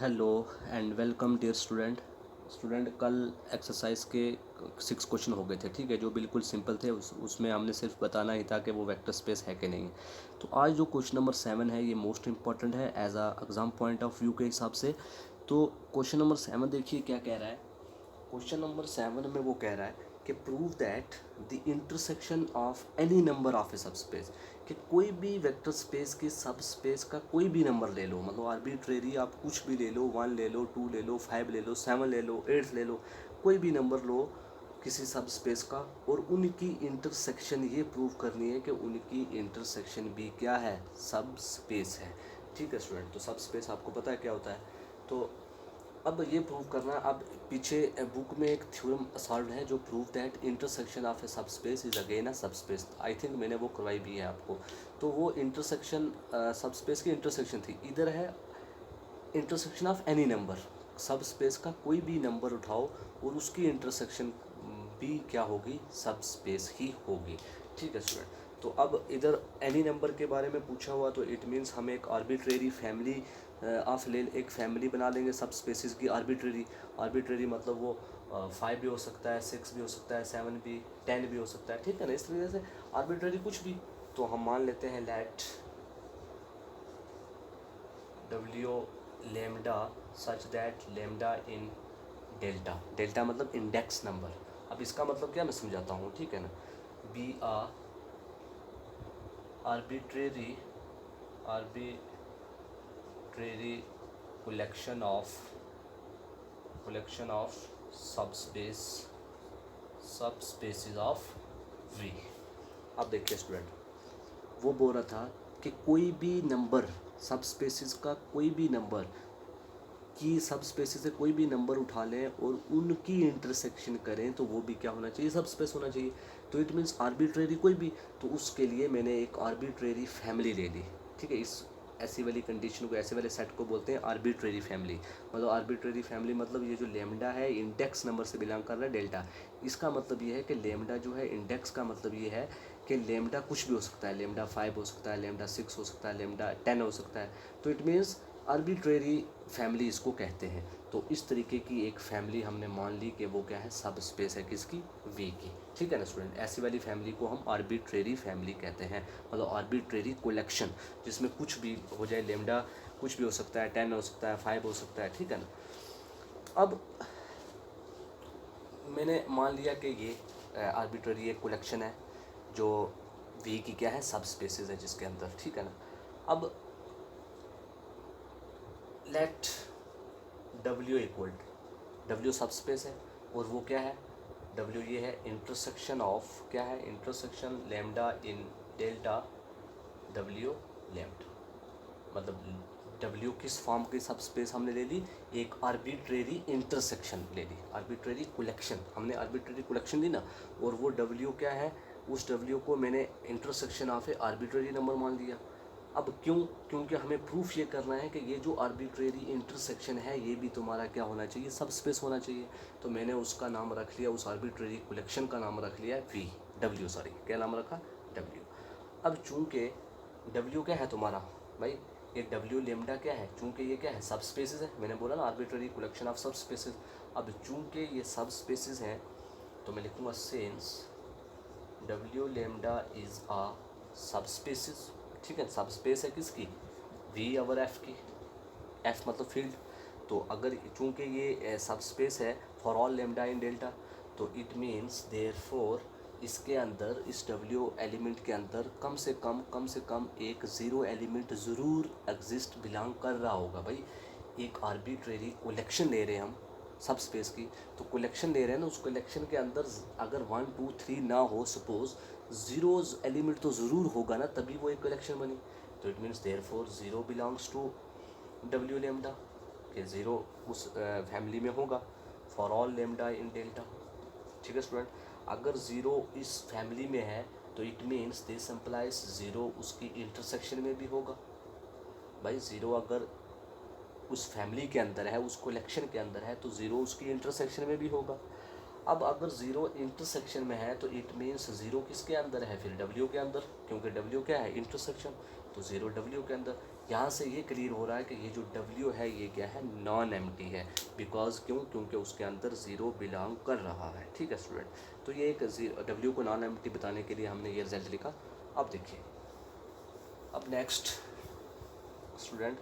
Hello and welcome dear student कल exercise के 6 question हो गए थे, ठीक है, जो बिल्कुल सिंपल थे। उसमें हमने सिर्फ बताना ही था कि वो वेक्टर स्पेस है कि नहीं। तो आज जो क्वेश्चन नंबर 7 है ये मोस्ट इंपॉर्टेंट है as a exam point of view के हिसाब से। तो क्वेश्चन नंबर 7 देखिए क्या कह रहा है। क्वेश्चन नंबर 7 में वो कह रहा है कि prove that the intersection of any number of a subspace, कि कोई भी वेक्टर स्पेस के सब स्पेस का कोई भी नंबर ले लो, मतलब आर्बिट्रेरी आप कुछ भी ले लो, 1 ले लो, 2 ले लो, 5 ले लो, 7 ले लो, 8 ले लो, कोई भी नंबर लो किसी सब स्पेस का, और उनकी इंटरसेक्शन ये प्रूव करनी है कि उनकी इंटरसेक्शन भी क्या है, सब स्पेस है। ठीक है स्टूडेंट, तो सब स्पेस आपको पता है क्या होता है। तो अब ये प्रूव करना, अब पीछे बुक में एक थ्योरम सॉल्व है जो prove that intersection of a सब स्पेस इज अगेन अ सब स्पेस। आई थिंक मैंने वो करवाई भी है आपको। तो वो इंटरसेक्शन सब स्पेस की इंटरसेक्शन थी, इधर है इंटरसेक्शन ऑफ एनी नंबर। सब स्पेस का कोई भी नंबर उठाओ और उसकी इंटरसेक्शन भी क्या होगी, सब स्पेस ही होगी। ठीक है स्टूडेंट, तो अब इधर एनी नंबर के बारे में पूछा हुआ, तो इट मीन्स हम एक आर्बिट्रेरी फैमिली ऑफ एक फैमिली बना लेंगे सब स्पेसिस की। आर्बिट्रेरी मतलब वो 5 भी हो सकता है, 6 भी हो सकता है, 7 भी, 10 भी हो सकता है, ठीक है ना। इस तरीके से आर्बिट्रेरी कुछ भी। तो हम मान लेते हैं let W lambda such that lambda in delta मतलब इंडेक्स नंबर। अब इसका मतलब क्या मैं समझाता हूँ, ठीक है ना। Be arbitrary collection of subspaces of V। अब देखिए स्टूडेंट, वो बोल रहा था कि कोई भी नंबर सब स्पेसिस का कोई भी नंबर की सब स्पेसिस से कोई भी नंबर उठा लें और उनकी इंटरसेक्शन करें तो वो भी क्या होना चाहिए, सब स्पेस होना चाहिए। तो इट मीन्स आर्बिट्रेरी कोई भी। तो उसके लिए मैंने एक आर्बिट्रेरी फैमिली ले ली, ठीक है। इस ऐसी वाली कंडीशन को, ऐसे वाले सेट को बोलते हैं आर्बिट्रेरी फैमिली। मतलब आर्बिट्रेरी फैमिली मतलब ये जो लेमडा है इंडेक्स नंबर से बिलोंग कर रहा है डेल्टा। इसका मतलब ये है कि लेमडा जो है इंडेक्स का मतलब ये है कि लेमडा कुछ भी हो सकता है, लेमडा 5 हो सकता है, लेमडा 6 हो सकता है, लेमडा 10 हो सकता है। तो इट मीन्स आर्बिट्रेरी फैमिली इसको कहते हैं। तो इस तरीके की एक फैमिली हमने मान ली कि वो क्या है, सब स्पेस है किसकी, वी की। ठीक है ना स्टूडेंट, ऐसी वाली फैमिली को हम आर्बिट्रेरी फैमिली कहते हैं, मतलब आर्बिट्रेरी कलेक्शन जिसमें कुछ भी हो जाए, लेमडा कुछ भी हो सकता है, 10 हो सकता है, 5 हो सकता है, ठीक है ना। अब मैंने मान लिया कि ये आर्बिट्रेरी एक कलेक्शन है जो वी की क्या है, सब स्पेसेस है जिसके अंदर, ठीक है ना। अब लेट डब्ल्यू इक्वल डब्ल्यू सब स्पेस है और वो क्या है, डब्ल्यू ये है इंटरसेक्शन ऑफ, क्या है, intersection lambda in delta W lambda. मतलब डब्ल्यू किस फॉर्म की सब स्पेस हमने ले ली, एक आर्बिट्रेरी इंटरसेक्शन ले ली, आर्बिट्रेरी कलेक्शन, हमने आर्बिट्रेरी कलेक्शन ली ना। और वो डब्ल्यू क्या है, उस डब्ल्यू को मैंने intersection of A arbitrary number मान लिया। अब क्यों, क्योंकि हमें प्रूफ ये करना है कि ये जो आर्बिट्रेरी इंटरसेक्शन है ये भी तुम्हारा क्या होना चाहिए, सब स्पेस होना चाहिए। तो मैंने उसका नाम रख लिया, उस आर्बिट्रेरी कलेक्शन का नाम रख लिया वी, डब्ल्यू सॉरी, क्या नाम रखा, डब्ल्यू। अब चूंकि डब्ल्यू क्या है तुम्हारा भाई, ये डब्ल्यू लेमडा क्या है, चूंकि ये क्या है, सब स्पेसेस है, मैंने बोला ना आर्बिट्रेरी कलेक्शन ऑफ सब स्पेसेस। अब चूंकि ये सब स्पेसेस हैं तो मैं लिखूँगा सिंस डब्ल्यू लेमडा इज़ आ सब स्पेसिस, ठीक है। सब स्पेस है किसकी, वी और एफ की, एफ मतलब फील्ड। तो अगर चूंकि ये सब स्पेस है for all lambda in delta, तो इट मीन्स देयरफॉर इसके अंदर, इस डब्ल्यू एलिमेंट के अंदर कम से कम एक ज़ीरो एलिमेंट ज़रूर एग्जिस्ट बिलोंग कर रहा होगा भाई। एक आर्बिट्रेरी कलेक्शन ले रहे हैं हम सब स्पेस की, तो कलेक्शन ले रहे हैं ना, उस कलेक्शन के अंदर अगर 1 2 3 ना हो, सपोज ज़ीरोज़ एलिमेंट तो ज़रूर होगा ना, तभी वो एक कलेक्शन बनी। तो it means therefore zero belongs to W lambda, के ज़ीरो उस फैमिली में होगा for all lambda in delta. ठीक है स्टूडेंट, अगर ज़ीरो इस फैमिली में है तो it means this implies zero उसकी इंटरसेक्शन में भी होगा। भाई ज़ीरो अगर उस फैमिली के अंदर है, उस कलेक्शन के अंदर है, तो ज़ीरो उसकी इंटरसेक्शन में भी होगा। अब अगर ज़ीरो इंटरसेक्शन में है तो इट मीन्स ज़ीरो किसके अंदर है, फिर डब्ल्यू के अंदर, क्योंकि डब्ल्यू क्या है, इंटरसेक्शन। तो ज़ीरो डब्ल्यू के अंदर, यहाँ से ये क्लियर हो रहा है कि ये जो W है ये क्या है, नॉन एम्प्टी है। बिकॉज क्यों, क्योंकि उसके अंदर ज़ीरो बिलोंग कर रहा है। ठीक है स्टूडेंट, तो ये एक W को नॉन एम्प्टी बताने के लिए हमने ये रिजल्ट लिखा। अब देखिए, अब नेक्स्ट स्टूडेंट,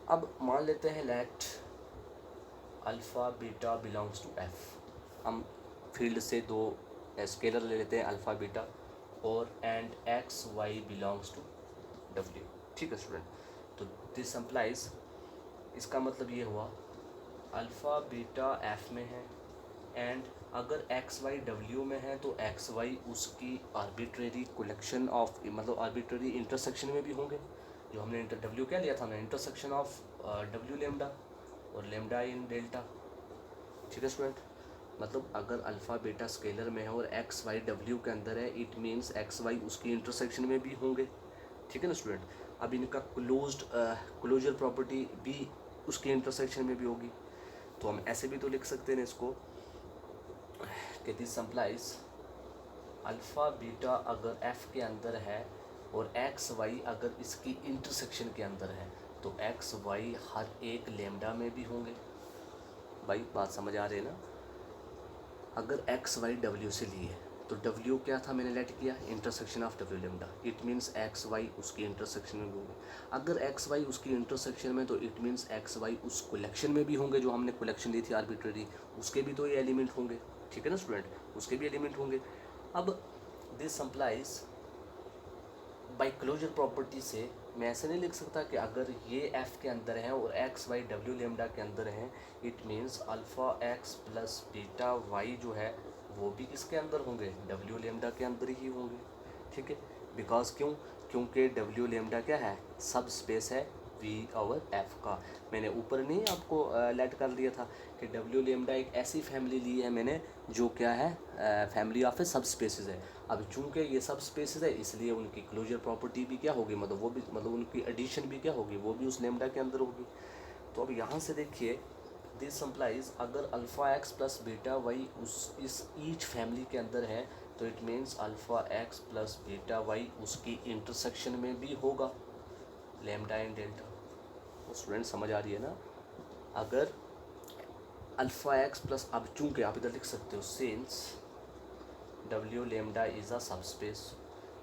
अब मान लेते हैं let alpha beta belongs to F। हम फील्ड से दो स्केलर ले लेते हैं, अल्फ़ा बीटा, और and x y belongs to W। ठीक है स्टूडेंट, तो दिस एम्प्लाइज, इसका मतलब ये हुआ अल्फ़ा बीटा F में है, एंड अगर एक्स वाई W में है तो एक्स वाई उसकी आर्बिट्रेरी कलेक्शन ऑफ, मतलब आर्बिट्रेरी इंटरसेक्शन में भी होंगे। जो हमने W क्या लिया था, हमने इंटरसेक्शन ऑफ W लेमडा और लेमडा इन डेल्टा। ठीक है स्टूडेंट, मतलब अगर अल्फ़ा बीटा स्केलर में है और एक्स वाई W के अंदर है, इट मीन्स एक्स वाई उसकी इंटरसेक्शन में भी होंगे। ठीक है ना स्टूडेंट, अब इनका क्लोजर प्रॉपर्टी भी उसके इंटरसेक्शन में भी होगी। तो हम ऐसे भी तो लिख सकते हैं इसको कि दिस एम्प्लाइज अल्फ़ा बीटा अगर F के अंदर है और एक्स वाई अगर इसकी इंटरसेक्शन के अंदर है, तो एक्स वाई हर एक लेमडा में भी होंगे। भाई बात समझ आ रही है ना। अगर एक्स वाई W से लिए तो W क्या था, मैंने लेट किया intersection of W lambda, it means x y उसकी इंटरसेक्शन में भी होंगे। अगर एक्स वाई उसकी इंटरसेक्शन में, तो इट मीन्स एक्स वाई उस कलेक्शन में भी होंगे, जो हमने कलेक्शन ली थी आर्बिट्रेरी, उसके भी तो ये एलिमेंट होंगे। ठीक है ना स्टूडेंट, उसके भी एलिमेंट होंगे। अब this implies by closure property से मैं ऐसे नहीं लिख सकता कि अगर ये F के अंदर है और एक्स वाई W लेमडा के अंदर है, it means alpha x plus beta y जो है वो भी किसके अंदर होंगे, W लेमडा के अंदर ही होंगे। ठीक है, बिकॉज क्यों, क्योंकि W लेमडा क्या है, सब स्पेस है V ओवर F का। मैंने ऊपर नहीं आपको लेट कर दिया था कि W लेमडा एक ऐसी फैमिली ली है मैंने जो क्या है, फैमिली ऑफ ए सब स्पेसिस है। अब चूंकि ये सब स्पेसिस है, इसलिए उनकी क्लोजर प्रॉपर्टी भी क्या होगी, मतलब वो भी, मतलब उनकी एडिशन भी क्या होगी, वो भी उस लेमडा के अंदर होगी। तो अब यहाँ से देखिए, दिस एम्प्लाइज अगर alpha x plus beta y उस इस ईच फैमिली के अंदर है, तो it means alpha x plus beta y उसकी इंटरसेक्शन में भी होगा, लेमडा इन डेल्टा। तो स्टूडेंट समझ आ रही है ना। अगर अल्फ़ा एक्स प्लस, अब चूंकि आप इधर लिख सकते हो since W lambda is a सब स्पेस।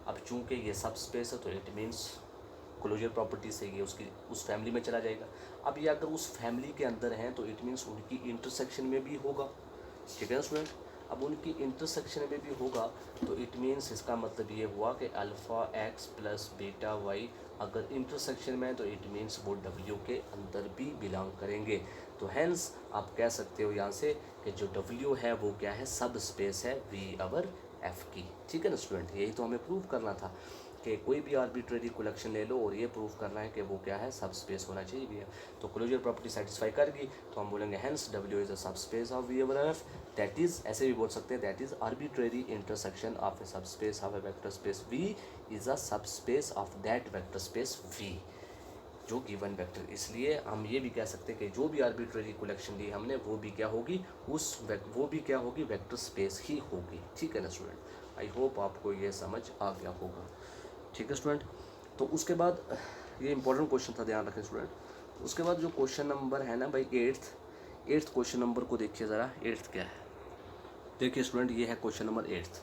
अब चूंकि ये सब स्पेस है तो इट मीन्स क्लोजर प्रॉपर्टी से ये उसकी उस फैमिली में चला जाएगा। अब ये अगर उस फैमिली के अंदर हैं तो इट मीन्स उनकी इंटरसेक्शन में भी होगा। ठीक है ना स्टूडेंट, अब उनकी इंटरसेक्शन में भी होगा तो इट मीन्स इसका मतलब ये हुआ कि alpha x plus beta y अगर इंटरसेक्शन में है तो इट मीन्स वो W के अंदर भी बिलोंग करेंगे। तो हैंस आप कह सकते हो यहाँ से कि जो W है वो क्या है, सब स्पेस है V ओवर F की। ठीक है ना स्टूडेंट, यही तो हमें प्रूव करना था कि कोई भी आर्बिट्रेरी कलेक्शन ले लो और ये प्रूव करना है कि वो क्या है, सब स्पेस होना चाहिए भी है। तो क्लोजर प्रॉपर्टी सेटिस्फाई करेगी तो हम बोलेंगे hence W is a subspace of V over F, that is, ऐसे भी बोल सकते हैं, that is arbitrary intersection of a subspace of a vector space V is a subspace of that vector space V, जो given vector. इसलिए हम ये भी कह सकते हैं कि जो भी आर्बिट्रेरी कलेक्शन ली हमने वो भी क्या होगी, वो भी क्या होगी, वेक्टर स्पेस ही होगी। ठीक है ना स्टूडेंट, आई होप आपको ये समझ आ गया होगा। ठीक है स्टूडेंट, तो उसके बाद ये इंपॉर्टेंट क्वेश्चन था, ध्यान रखें स्टूडेंट। उसके बाद जो क्वेश्चन नंबर है ना भाई, एट्थ क्वेश्चन नंबर को देखिए ज़रा, एट्थ क्या है। देखिए स्टूडेंट, ये है क्वेश्चन नंबर एट्थ।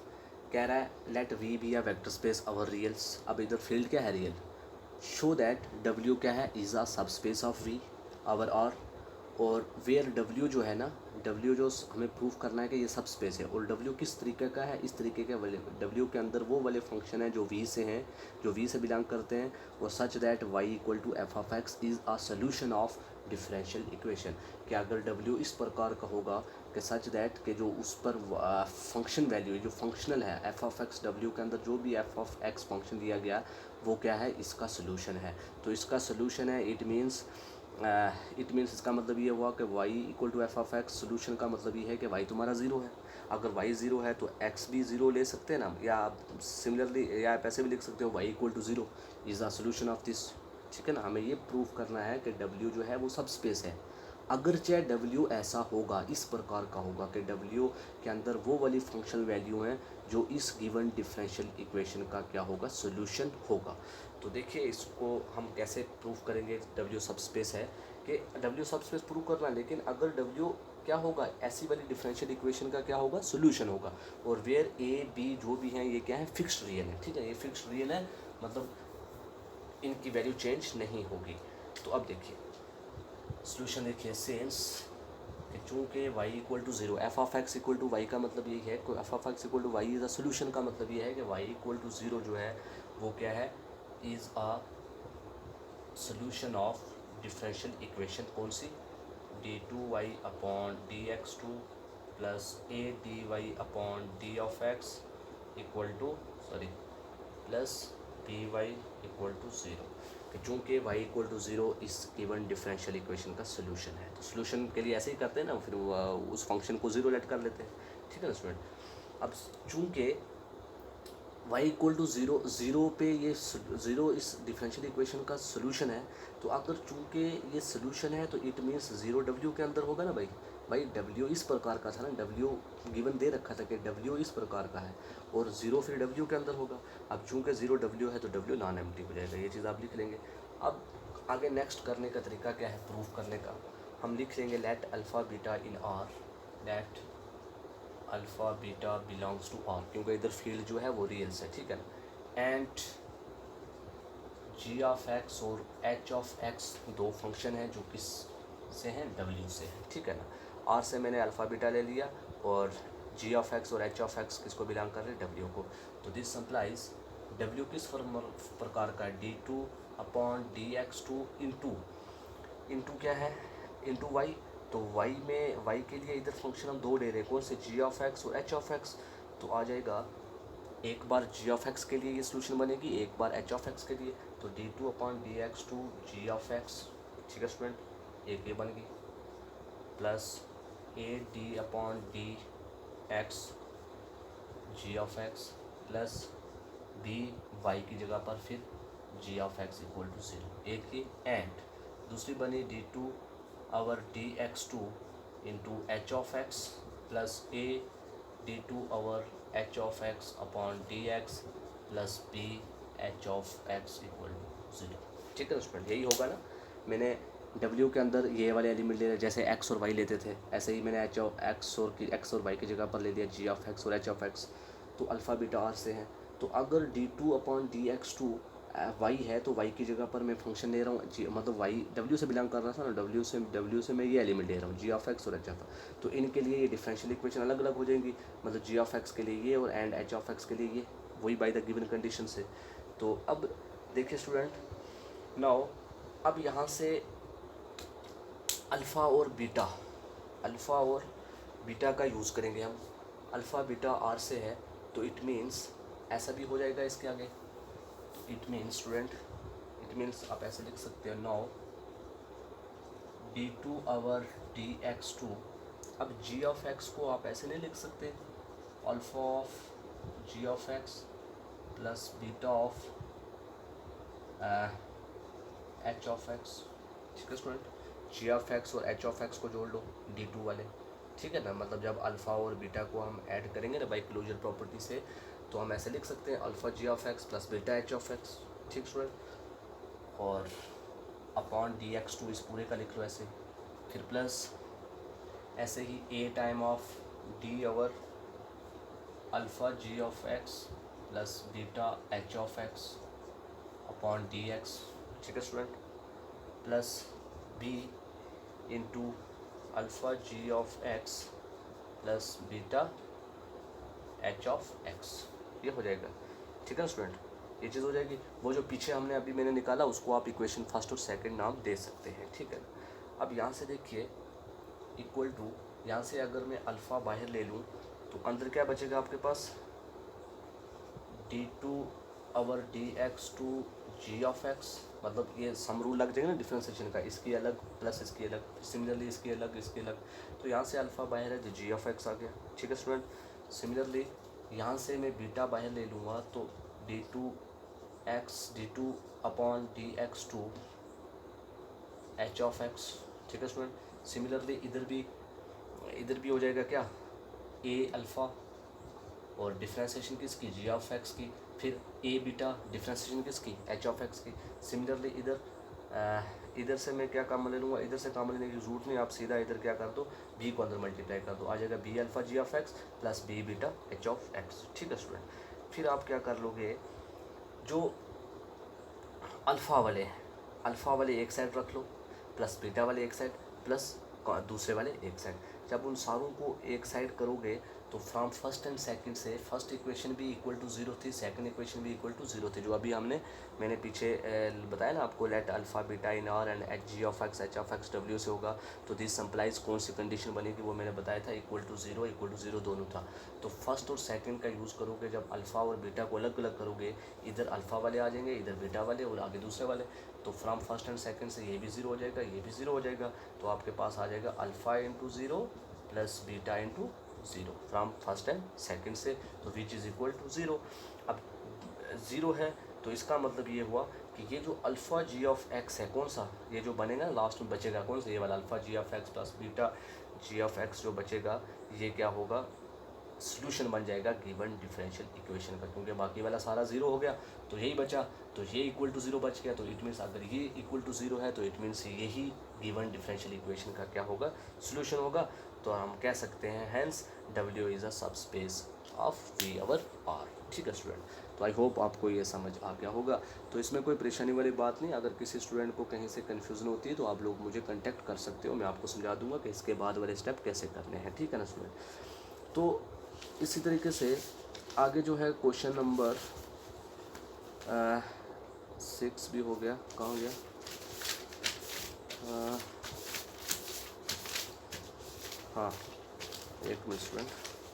कह रहा है let V be a vector space over reals. अब इधर फील्ड क्या है, रियल। शो दैट W क्या है, is a subspace of V over R, और वेयर W जो है ना, W जो हमें प्रूव करना है कि ये सब स्पेस है, और W किस तरीके का है, इस तरीके के वाले W के अंदर वो वाले फंक्शन हैं जो V से हैं, जो V से बिलोंग करते हैं, और such that Y equal to f of x is a solution of differential equation. कि अगर W इस प्रकार का होगा कि सच दैट कि जो उस पर फंक्शन वैल्यू जो फंक्शनल है एफ ऑफ एक्स, W के अंदर जो भी एफ ऑफ एक्स फंक्शन दिया गया वो क्या है, इसका सोल्यूशन है। तो इसका सोल्यूशन है, इट मीन्स इसका मतलब ये हुआ कि y equal to f of x, solution का मतलब ये है कि y तुम्हारा ज़ीरो है। अगर y ज़ीरो है तो x भी ज़ीरो ले सकते हैं ना, या आप सिमिलरली या आप ऐसे भी लिख सकते हो y equal to zero is the solution of this. ठीक है ना, हमें ये प्रूव करना है कि W जो है वो सब स्पेस है। अगर चाहे W ऐसा होगा, इस प्रकार का होगा कि W के अंदर वो वाली फंक्शनल वैल्यू हैं जो इस गिवन डिफरेंशियल इक्वेशन का क्या होगा, सोल्यूशन होगा। तो देखिए इसको हम कैसे प्रूव करेंगे। W सबस्पेस है कि W सबस्पेस प्रूव करना, लेकिन अगर W क्या होगा, ऐसी वाली डिफरेंशियल इक्वेशन का क्या होगा, सोल्यूशन होगा। और वेयर A B जो भी हैं ये क्या है, फिक्स्ड रियल है, ठीक है, ये फिक्स्ड रियल है, मतलब इनकी वैल्यू चेंज नहीं होगी। तो अब देखिए सोल्यूशन देखिए, सेंस कि चूँकि y equal to zero, f of x equal to y का मतलब यही है, f of x equal to y is a solution का मतलब ये है कि y इक्वल टू ज़ीरो जो है वो क्या है, is a solution of differential equation. कौन सी, d2y upon dx2 plus a dy upon d of x equal to plus by equal to zero. कि चूँकि y इक्वल टू ज़ीरो इस गिवन डिफरेंशियल इक्वेशन का सोल्यूशन है। तो solution के लिए ऐसे ही करते हैं ना, फिर उस फंक्शन को ज़ीरो लेट कर लेते हैं, ठीक है ना स्टूडेंट। अब चूँकि y equal to zero, zero पे ये ज़ीरो इस डिफरेंशियल इक्वेशन का सोल्यूशन है, तो अगर चूँकि ये सोल्यूशन है तो इट मीन्स ज़ीरो W के अंदर होगा ना भाई W इस प्रकार का था ना, W गिवन दे रखा था कि W इस प्रकार का है और ज़ीरो फिर W के अंदर होगा। अब चूँकि ज़ीरो W है तो W नॉन एम्प्टी हो जाएगा, ये चीज़ आप लिख लेंगे। अब आगे नेक्स्ट करने का तरीका क्या है प्रूफ करने का, हम लिख लेंगे let alpha beta in R, let alpha beta belongs to R, क्योंकि इधर फील्ड जो है वो रियल्स है, ठीक है ना। एंड g ऑफ x और h ऑफ x दो फंक्शन हैं जो किस से हैं, W से हैं, ठीक है ना। R से मैंने अल्फ़ा बीटा ले लिया और g ऑफ x और h ऑफ x किसको बिलोंग कर रहे हैं, W को। तो दिस सप्लाइज W किस प्रकार का, d2 अपॉन dx2 इंटू क्या है, इंटू y। तो y में y के लिए इधर फंक्शन हम दो ले रहे हैं, कौन से, g ऑफ x और h ऑफ x। तो आ जाएगा एक बार g ऑफ x के लिए ये सोल्यूशन बनेगी, एक बार h ऑफ x के लिए। तो d2 upon dx2 g of x, ठीक है स्टूडेंट, एक ये बन गई, plus a d upon d x g of x plus b y की जगह पर फिर g of x equal to zero, एक ही। एंड दूसरी बनी d2 over dx2 into h of x plus a d2 over h of x upon dx plus b h of x equal to zero, ठीक है student, यही होगा ना। मैंने W के अंदर ये वाले एलिमेंट ले रहे, जैसे x और y लेते थे, ऐसे ही मैंने h ऑफ x और y की जगह पर ले लिया g ऑफ x और h ऑफ x। तो अल्फ़ा बीटा R से हैं, तो अगर d2 अपॉन dx2 y है तो y की जगह पर मैं फंक्शन ले रहा हूँ जी, मतलब y W से बिलोंग कर रहा था ना, W से मैं ये एलिमेंट ले रहा हूँ g ऑफ x और h ऑफ x। तो इनके लिए ये डिफरेंशियल इक्वेशन अलग अलग हो जाएंगी, मतलब g ऑफ x के लिए ये और एंड h ऑफ x के लिए ये, वही बाय द गिवन कंडीशन से। तो अब देखिए स्टूडेंट, नाउ अब यहाँ से अल्फ़ा और बीटा का यूज़ करेंगे हम। अल्फ़ा बीटा R से है तो इट मीन्स ऐसा भी हो जाएगा इसके आगे। It means student, it means आप ऐसे लिख सकते हो, नाउ d2 आवर dx2। अब g ऑफ x को आप ऐसे नहीं लिख सकते, alpha of g of x plus beta of h of x, ठीक है स्टूडेंट। g ऑफ x और h ऑफ x को जोड़ लो d2 वाले, ठीक है ना। मतलब जब अल्फ़ा और बीटा को हम ऐड करेंगे ना बाई क्लोजर प्रॉपर्टी से, तो हम ऐसे लिख सकते हैं alpha g of x plus beta h of x, ठीक स्टूडेंट। और अपॉन dx2 इस पूरे का लिख लो ऐसे, फिर प्लस ऐसे ही a time of d over alpha g of x plus beta h of x upon dx, ठीक है student, plus b into alpha g of x plus beta h of x, ये हो जाएगा, ठीक है स्टूडेंट, ये चीज़ हो जाएगी। वो जो पीछे हमने अभी मैंने निकाला उसको आप इक्वेशन फर्स्ट और सेकंड नाम दे सकते हैं, ठीक है। अब यहाँ से देखिए इक्वल टू, यहाँ से अगर मैं अल्फ़ा बाहर ले लूँ तो अंदर क्या बचेगा आपके पास, d2 over dx2 g of x, मतलब ये सम रूल लग जाएगा ना डिफ्रेंसिएशन का, इसकी अलग प्लस इसकी अलग, सिमिलरली इसकी अलग इसकी अलग। तो यहाँ से अल्फ़ा बाहर है तो g ऑफ x आ गया, ठीक है स्टूडेंट। सिमिलरली यहाँ से मैं बीटा बाहर ले लूँगा तो d2 upon dx2 h of x, ठीक है स्टूडेंट। सिमिलरली इधर भी हो जाएगा क्या, ए अल्फ़ा और डिफ्रेंशिएशन किसकी, जी ऑफ एक्स की, फिर ए बीटा डिफ्रेंशिएशन किसकी, एच ऑफ एक्स की। सिमिलरली इधर से मैं क्या काम ले लूँगा, इधर से काम लेने की जरूरत नहीं, आप सीधा इधर क्या कर दो, बी को अंदर मल्टीप्लाई कर दो, आ जाएगा b alpha g of x plus b beta h of x. ठीक है स्टूडेंट, फिर आप क्या कर लोगे, जो अल्फ़ा वाले एक साइड रख लो, प्लस बीटा वाले एक साइड, प्लस दूसरे वाले एक साइड। जब उन सारों को एक साइड करोगे तो फ्रॉम फर्स्ट एंड सेकंड से फर्स्ट इक्वेशन भी इक्वल टू जीरो थी, सेकंड इक्वेशन भी इक्वल टू जीरो थी, जो अभी मैंने पीछे बताया ना आपको, late alpha beta in are and H G of x H of x W से होगा, तो दिस संप्लाइज कौन सी कंडीशन बनेगी, वो मैंने बताया था, इक्वल टू जीरो दोनों था। तो फर्स्ट और सेकंड का यूज़ करोगे, जब अल्फ़ा और बीटा को अलग अलग करोगे, इधर अल्फ़ा वाले आ जाएंगे, इधर बीटा वाले और आगे दूसरे वाले, तो फ्रॉम फर्स्ट एंड सेकंड से ये भी ज़ीरो हो जाएगा, ये भी ज़ीरो हो जाएगा, तो आपके पास आ जाएगा alpha into zero plus beta into zero from first and second से, तो which is equal to zero. अब ज़ीरो है तो इसका मतलब ये हुआ कि ये जो अल्फ़ा जी ऑफ एक्स है, कौन सा, ये जो बनेगा लास्ट में बचेगा कौन सा, ये वाला alpha g of x plus beta g of x जो बचेगा, ये क्या होगा, सॉल्यूशन बन जाएगा गिवन डिफरेंशियल इक्वेशन का, क्योंकि बाकी वाला सारा ज़ीरो हो गया तो यही बचा, तो ये इक्वल टू ज़ीरो बच गया, तो इट मीन्स अगर ये इक्वल टू ज़ीरो है तो इट मीन्स यही गिवन डिफरेंशियल इक्वेशन का क्या होगा, सॉल्यूशन होगा। तो हम कह सकते हैं hence W is a subspace of V over R। ठीक है स्टूडेंट, तो आई होप आपको ये समझ आ गया होगा। तो इसमें कोई परेशानी वाली बात नहीं, अगर किसी स्टूडेंट को कहीं से कन्फ्यूज़न होती है तो आप लोग मुझे कॉन्टैक्ट कर सकते हो, मैं आपको समझा दूंगा कि इसके बाद वाले स्टेप कैसे करने हैं। ठीक है ना स्टूडेंट, तो इसी तरीके से आगे जो है क्वेश्चन नंबर 6 भी हो गया, कहाँ हो गया, हाँ एक मिनट स्टूडेंट,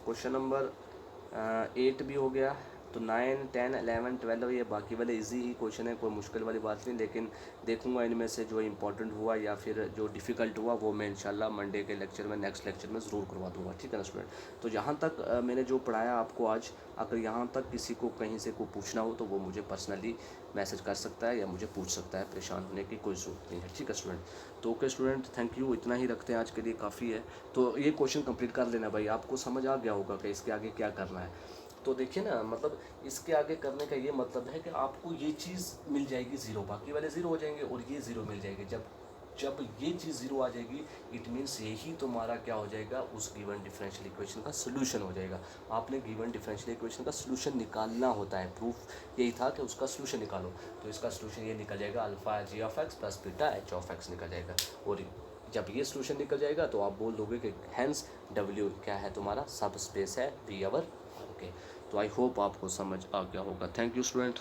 क्वेश्चन नंबर 8 भी हो गया, तो 9, 10, 11, 12 ये बाकी वाले इजी ही क्वेश्चन है, कोई मुश्किल वाली बात नहीं, लेकिन देखूंगा इनमें से जो इम्पोर्टेंट हुआ या फिर जो डिफ़िकल्ट हुआ वो मैं इंशाल्लाह मंडे के लेक्चर में, नेक्स्ट लेक्चर में ज़रूर करवा दूंगा। ठीक है ना स्टूडेंट, तो जहाँ तक मैंने जो पढ़ाया आपको आज, अगर यहाँ तक किसी को कहीं से को पूछना हो तो वो मुझे पर्सनली मैसेज कर सकता है या मुझे पूछ सकता है, परेशान होने की कोई ज़रूरत नहीं है। ठीक है स्टूडेंट, तो ओके स्टूडेंट, थैंक यू, इतना ही रखते हैं आज के लिए, काफ़ी है। तो ये क्वेश्चन कंप्लीट कर लेना भाई, आपको समझ आ गया होगा कि इसके आगे क्या करना है। तो देखिए ना, मतलब इसके आगे करने का ये मतलब है कि आपको ये चीज़ मिल जाएगी ज़ीरो, बाकी वाले ज़ीरो हो जाएंगे और ये ज़ीरो मिल जाएगी। जब ये चीज़ ज़ीरो आ जाएगी इट मीन्स यही तुम्हारा क्या हो जाएगा, उस गिवन डिफरेंशियल इक्वेशन का सोल्यूशन हो जाएगा। आपने गिवन डिफरेंशियल इक्वेशन का सोल्यूशन निकालना होता है, प्रूफ यही था कि उसका सोल्यूशन निकालो, तो इसका सोल्यूशन ये निकल जाएगा, alpha g of x plus beta h of x निकल जाएगा। और जब ये सोल्यूशन निकल जाएगा तो आप बोल दोगे कि हैंस W क्या है, तुम्हारा सब स्पेस है V ओवर। ओके, तो आई होप आपको समझ आ गया होगा। Thank you student.